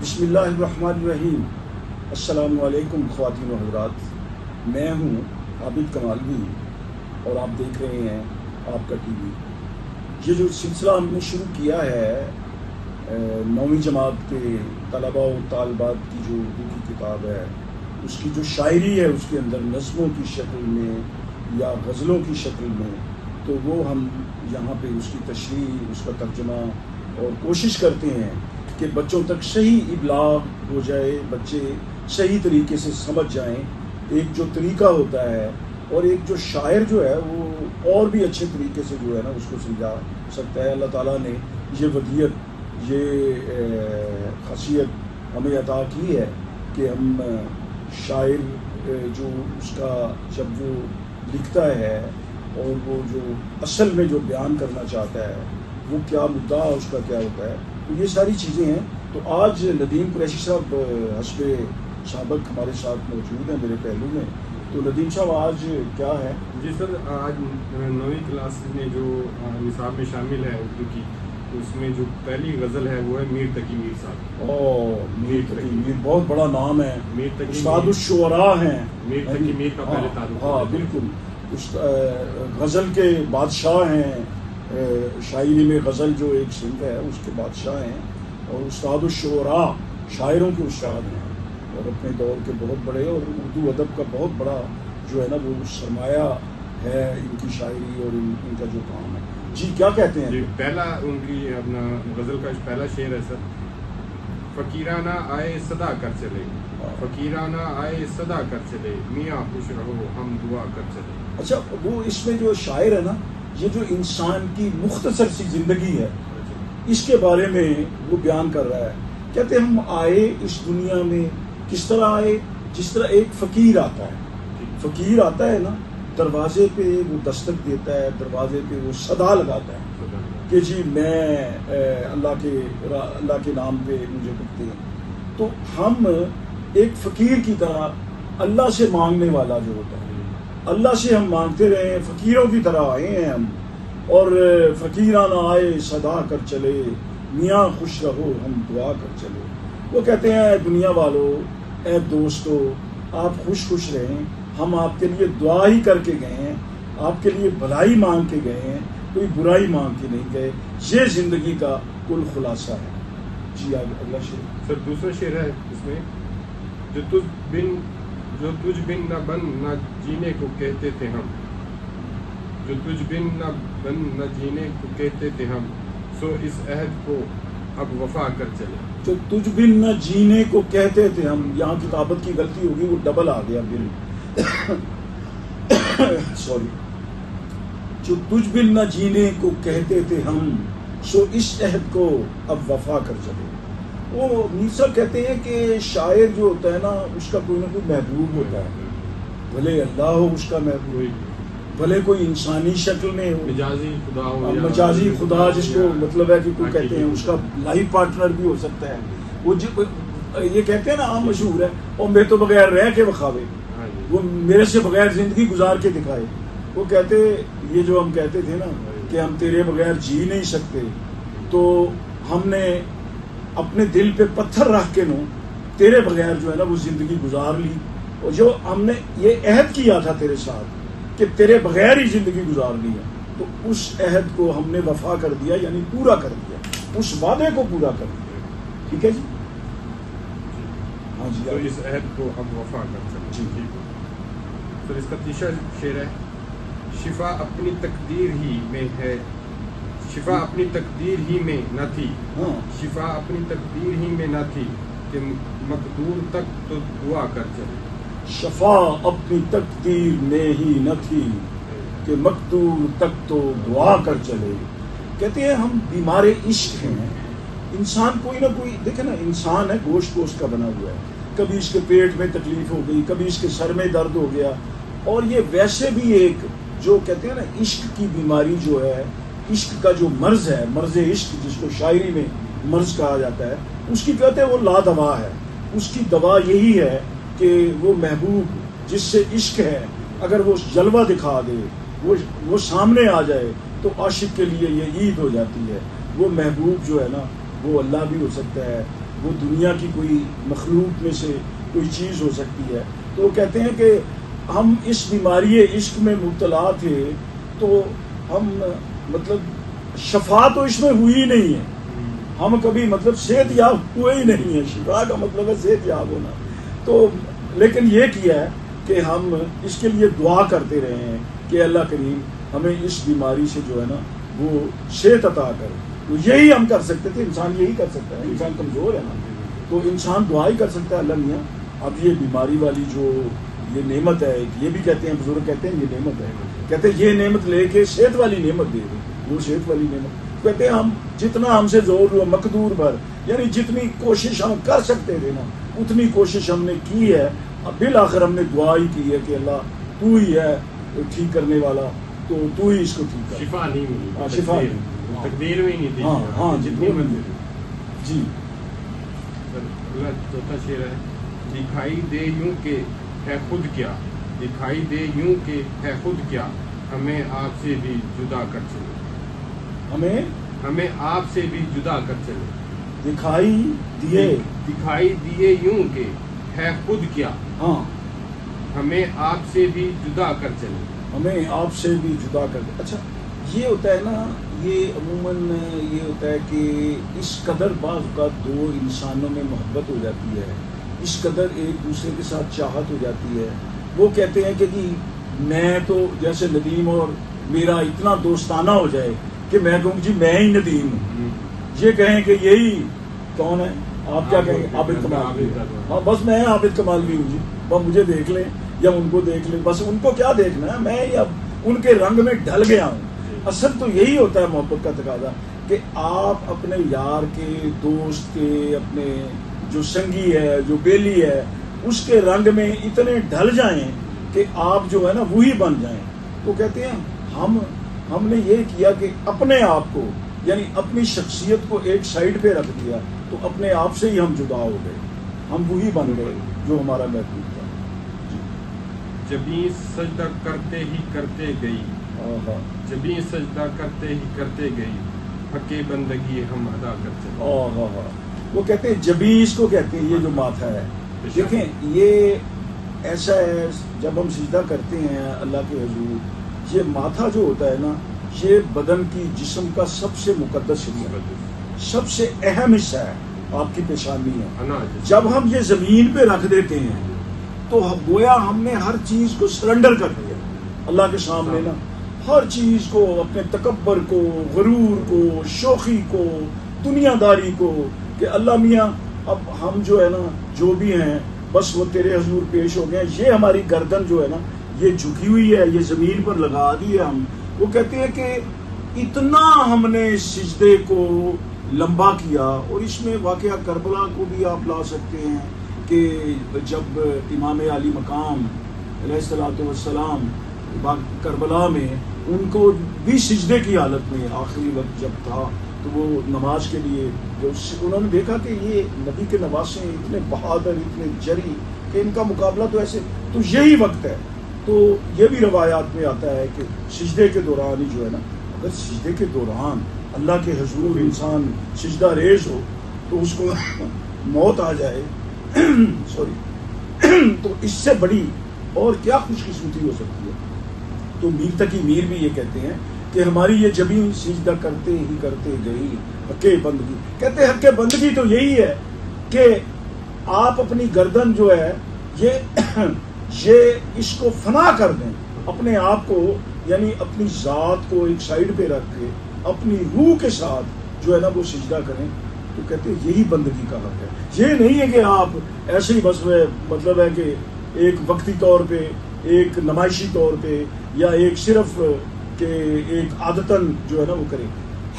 بسم اللہ الرحمن الرحیم۔ السلام علیکم خواتین و حضرات، میں ہوں عابد کمالوی اور آپ دیکھ رہے ہیں آپ کا ٹی وی۔ یہ جو سلسلہ ہم نے شروع کیا ہے 9ویں جماعت کے طلباء و طالبات کی جو اردو کی کتاب ہے، اس کی جو شاعری ہے اس کے اندر نظموں کی شکل میں یا غزلوں کی شکل میں، تو وہ ہم یہاں پہ اس کی تشریح، اس کا ترجمہ اور کوشش کرتے ہیں کہ بچوں تک صحیح ابلاغ ہو جائے، بچے صحیح طریقے سے سمجھ جائیں۔ ایک جو طریقہ ہوتا ہے اور ایک جو شاعر جو ہے وہ اور بھی اچھے طریقے سے جو ہے نا اس کو سمجھا سکتا ہے۔ اللہ تعالیٰ نے یہ ودیت، یہ خاصیت ہمیں عطا کی ہے کہ ہم شاعر جو اس کا جب وہ لکھتا ہے اور وہ جو اصل میں جو بیان کرنا چاہتا ہے وہ کیا مدعا اس کا کیا ہوتا ہے، تو یہ ساری چیزیں ہیں۔ تو آج ندیم قریشی صاحب حسب سابق ہمارے ساتھ موجود ہیں میرے پہلو میں۔ تو ندیم صاحب آج کیا ہے؟ جی سر، آج 9ویں کلاس میں جو نصاب میں شامل ہے اردو کی، اس میں جو پہلی غزل ہے وہ ہے میر تقی میر صاحب۔ میر تقی میر بہت بڑا نام ہے، میر تقی استاد الشعراء ہیں۔ میر تقی میر کا پہلے تعلق ہاں بالکل، غزل کے بادشاہ ہیں، شاعری میں غزل جو ایک صنف ہے اس کے بادشاہ ہیں، اور استاد الشعراء شاعروں کے استاد ہیں، اور اپنے دور کے بہت بڑے، اور اردو ادب کا بہت بڑا جو ہے نا وہ سرمایہ ہے ان کی شاعری اور ان کا جو کام ہے۔ جی کیا کہتے ہیں؟ جی پہلا ان کی اپنا غزل کا پہلا شعر ہے سر، فقیرانہ آئے صدا کر چلے، فقیرانہ آئے صدا کر چلے، میاں خوش رہو ہم دعا کر چلے۔ اچھا، وہ اس میں جو شاعر ہے نا، یہ جو انسان کی مختصر سی زندگی ہے اس کے بارے میں وہ بیان کر رہا ہے۔ کہتے ہیں ہم آئے اس دنیا میں کس طرح آئے؟ جس طرح ایک فقیر آتا ہے، فقیر آتا ہے نا، دروازے پہ وہ دستک دیتا ہے، دروازے پہ وہ صدا لگاتا ہے کہ جی میں اللہ کے نام پہ مجھے کہتے ہیں۔ تو ہم ایک فقیر کی طرح اللہ سے مانگنے والا جو ہوتا ہے، اللہ سے ہم مانگتے رہے ہیں، فقیروں کی طرح آئے ہیں ہم، اور فقیرانہ آئے صدا کر چلے، میاں خوش رہو ہم دعا کر چلے۔ وہ کہتے ہیں اے دنیا والوں، اے دوستو، آپ خوش رہیں، ہم آپ کے لیے دعا ہی کر کے گئے ہیں، آپ کے لیے بھلائی مانگ کے گئے ہیں، کوئی برائی مانگ کے نہیں گئے۔ یہ زندگی کا کل خلاصہ ہے۔ جی اگلا شعر سر دوسرا شعر ہے اس میں، جو تجھ بن نہ بن نہ جینے کو کہتے تھے ہم، جو تجھ بن نہ بن نہ جینے کو کہتے تھے ہم، سو اس عہد کو اب وفا کر چلے۔ جو تجھ بن نہ جینے کو کہتے تھے ہم، یہاں کتابت کی غلطی ہوگی، وہ ڈبل آ گیا بن سوری۔ جو تجھ بن نہ جینے کو کہتے تھے ہم، سو اس عہد کو اب وفا کر چلے۔ وہ میر صاحب کہتے ہیں کہ شاعر جو ہوتا ہے نا اس کا کوئی نہ کوئی محبوب ہوتا ہے، بھلے اللہ ہو اس کا محبوب، بھلے کوئی انسانی شکل میں ہو، مجازی خدا ہو، مجازی خدا جس کو مطلب ہے کہ کوئی کہتے ہیں اس کا لائف پارٹنر بھی ہو سکتا ہے۔ وہ یہ کہتے ہیں نا عام مشہور ہے، اور میں تو بغیر رہ کے بخاوے، وہ میرے سے بغیر زندگی گزار کے دکھائے۔ وہ کہتے یہ جو ہم کہتے تھے نا کہ ہم تیرے بغیر جی نہیں سکتے، تو ہم نے اپنے دل پہ پتھر رکھ کے تیرے بغیر جو ہے نا وہ زندگی گزار لی، اور جو ہم نے یہ عہد کیا تھا تیرے ساتھ کہ تیرے بغیر ہی زندگی گزارنی ہے، تو اس عہد کو ہم نے وفا کر دیا، یعنی پورا کر دیا، اس وعدے کو پورا کر دیا۔ ٹھیک ہے جی؟ ہاں جی، تو اس عہد کو ہم وفا کر چلے۔ جی ٹھیک ہے سر، اس کا تیسرا شعر ہے، شفا اپنی تقدیر ہی میں ہے، شفا اپنی تقدیر ہی میں نہ تھی، ہاں شفا اپنی تقدیر ہی میں نہ تھی، کہ مقدور تک تو دعا کر چلے۔ شفا اپنی تقدیر میں ہی نہ تھی کہ مقدور تک تو دعا کر چلے۔ کہتے ہیں ہم بیمار عشق ہیں، انسان کوئی نہ کوئی، دیکھیں نا انسان ہے گوشت کا بنا ہوا ہے، کبھی اس کے پیٹ میں تکلیف ہو گئی، کبھی اس کے سر میں درد ہو گیا، اور یہ ویسے بھی ایک جو کہتے ہیں نا عشق کی بیماری جو ہے، عشق کا جو مرض ہے، مرض عشق جس کو شاعری میں مرض کہا جاتا ہے، اس کی کہتے ہیں وہ لا دوا ہے۔ اس کی دوا یہی ہے کہ وہ محبوب جس سے عشق ہے اگر وہ جلوہ دکھا دے، وہ سامنے آ جائے، تو عاشق کے لیے یہ عید ہو جاتی ہے۔ وہ محبوب جو ہے نا وہ اللہ بھی ہو سکتا ہے، وہ دنیا کی کوئی مخلوق میں سے کوئی چیز ہو سکتی ہے. تو وہ کہتے ہیں کہ ہم اس بیماری عشق میں مبتلا تھے تو ہم مطلب شفا تو اس میں ہوئی نہیں ہے, ہم کبھی مطلب صحت یاب ہوئے ہی نہیں ہیں. شفا کا مطلب ہے صحت یاب ہونا. تو لیکن یہ کیا ہے کہ ہم اس کے لیے دعا کرتے رہے ہیں کہ اللہ کریم ہمیں اس بیماری سے جو ہے نا وہ صحت عطا کرے. تو یہی ہم کر سکتے تھے, انسان یہی کر سکتا ہے, انسان کمزور ہے نا, تو انسان دعا ہی کر سکتا ہے. اللہ میاں اب یہ بیماری والی جو یہ نعمت ہے, یہ بھی کہتے ہیں بزرگ کہتے ہیں یہ نعمت ہے, کہتے ہیں یہ نعمت لے کے صحت والی نعمت دے دیں, وہ صحت والی نعمت. کہتے ہیں ہم جتنا ہم سے زور ہوا مقدور بھر, یعنی جتنی کوشش ہم کر سکتے تھے نا اتنی کوشش ہم نے کی ہے. بالآخر ہم نے دعا ہی کی ہے کہ اللہ تو ہی ہے ٹھیک کرنے والا, تو ہی اس کو ٹھیک کر. شفا نہیں ملی, شفا تقدیر میں نہیں تھی. ہاں جتنی ملی. جی اللہ چوتھا شعر ہے, دکھائی دے یوں کہ ہے خود کیا, دکھائی دے یوں کہ ہے خود کیا, ہمیں آپ سے بھی جدا کر چلے, ہمیں آپ سے بھی جدا کر چلے. دکھائی دیے یوں کہ ہے خود کیا, ہاں ہمیں آپ سے بھی جدا کر چلے, ہمیں آپ سے بھی جدا کر دے. اچھا یہ ہوتا ہے نا, یہ عموماً یہ ہوتا ہے کہ اس قدر بعض اوقات دو انسانوں میں محبت ہو جاتی ہے, اس قدر ایک دوسرے کے ساتھ چاہت ہو جاتی ہے. وہ کہتے ہیں کہ جی میں تو جیسے ندیم اور میرا اتنا دوستانہ ہو جائے کہ میں کہوں جی میں ہی ندیم ہوں, یہ کہیں کہ یہی کون ہے, آپ کیا کہیں گے عابد کمال. ہاں بس میں عابد کمال بھی ہوں جی, بس مجھے دیکھ لیں یا ان کو دیکھ لیں, بس ان کو کیا دیکھنا ہے, میں اب ان کے رنگ میں ڈھل گیا ہوں. اصل تو یہی ہوتا ہے محبت کا تقاضا کہ آپ اپنے یار کے, دوست کے, اپنے جو سنگی ہے, جو بیلی ہے, اس کے رنگ میں اتنے ڈھل جائیں کہ آپ جو ہے نا وہی بن جائیں. تو کہتے ہیں ہم نے یہ کیا کہ اپنے آپ کو یعنی اپنی شخصیت کو ایک سائڈ پہ رکھ دیا, تو اپنے آپ سے ہی ہم جدا ہو گئے, ہم وہی بن گئے جو ہمارا محبوب تھا. جبیں سجدہ کرتے ہی کرتے گئی, جبیں سجدہ کرتے ہی کرتے گئی, حق بندگی ہم ادا کر چلے. وہ کہتے ہیں جبیں اس کو کہتے ہیں, یہ جو ماتھا ہے دیکھیں یہ ایسا ہے جب ہم سجدہ کرتے ہیں اللہ کے حضور, یہ ماتھا جو ہوتا ہے نا یہ بدن کی جسم کا سب سے مقدس حصہ ہے, سب سے اہم حصہ ہے, آپ کی پیشانی ہے. جب ہم یہ زمین پہ رکھ دیتے ہیں تو گویا ہم نے ہر چیز کو سرنڈر کر دیا اللہ کے سامنے نا, ہر چیز کو, اپنے تکبر کو, غرور کو, شوخی کو, دنیا داری کو, کہ اللہ میاں اب ہم جو ہے نا جو بھی ہیں بس وہ تیرے حضور پیش ہو گئے. یہ ہماری گردن جو ہے نا یہ جھکی ہوئی ہے, یہ زمین پر لگا دی ہے ہم. وہ کہتے ہیں کہ اتنا ہم نے سجدے کو لمبا کیا, اور اس میں واقعہ کربلا کو بھی آپ لا سکتے ہیں کہ جب امام علی مقام علیہ الصلوۃ والسلام کربلا میں ان کو بھی سجدے کی حالت میں آخری وقت جب تھا تو وہ نماز کے لیے جو انہوں نے دیکھا کہ یہ نبی کے نواسے اتنے بہادر, اتنے جری کہ ان کا مقابلہ تو ایسے, تو یہی وقت ہے. تو یہ بھی روایات میں آتا ہے کہ سجدے کے دوران ہی جو ہے نا, اگر سجدے کے دوران اللہ کے حضور انسان سجدہ ریز ہو تو اس کو موت آ جائے سوری تو اس سے بڑی اور کیا خوش قسمتی ہو سکتی ہے. تو میر تقی میر بھی یہ کہتے ہیں کہ ہماری یہ جبیں سجدہ کرتے ہی کرتے گئی حق بندگی. کہتے ہیں حق بندگی تو یہی ہے کہ آپ اپنی گردن جو ہے یہ اس کو فنا کر دیں, اپنے آپ کو یعنی اپنی ذات کو ایک سائڈ پہ رکھ کے اپنی روح کے ساتھ جو ہے نا وہ سجدہ کریں. تو کہتے ہیں یہی بندگی کا حق ہے. یہ نہیں ہے کہ آپ ایسے ہی بس مطلب ہے کہ ایک وقتی طور پہ, ایک نمائشی طور پہ, یا ایک صرف کہ ایک عادتاً جو ہے نا وہ کریں.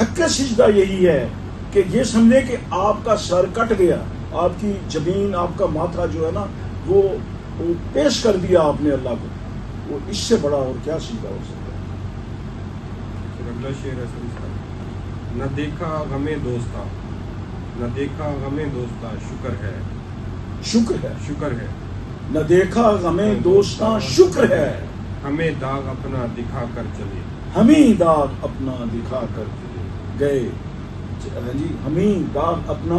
حق سجدہ یہی ہے کہ یہ سمجھے کہ آپ کا سر کٹ گیا, آپ کی جبین, آپ کا ماتھا جو ہے نا وہ پیش کر دیا آپ نے اللہ کو. وہ اس سے بڑا اور کیا سجدہ ہو سکتا ہے. اگلا شعر ہے, نہ دیکھا غم دوستا, نہ دیکھا غم دوستا, شکر ہے, شکر ہے, شکر ہے, نہ دیکھا غم دوستاں شکر ہے, ہمیں داغ اپنا دکھا کر چلے, ہمیں داغ اپنا دکھا کر گئے. جی ہمیں داغ اپنا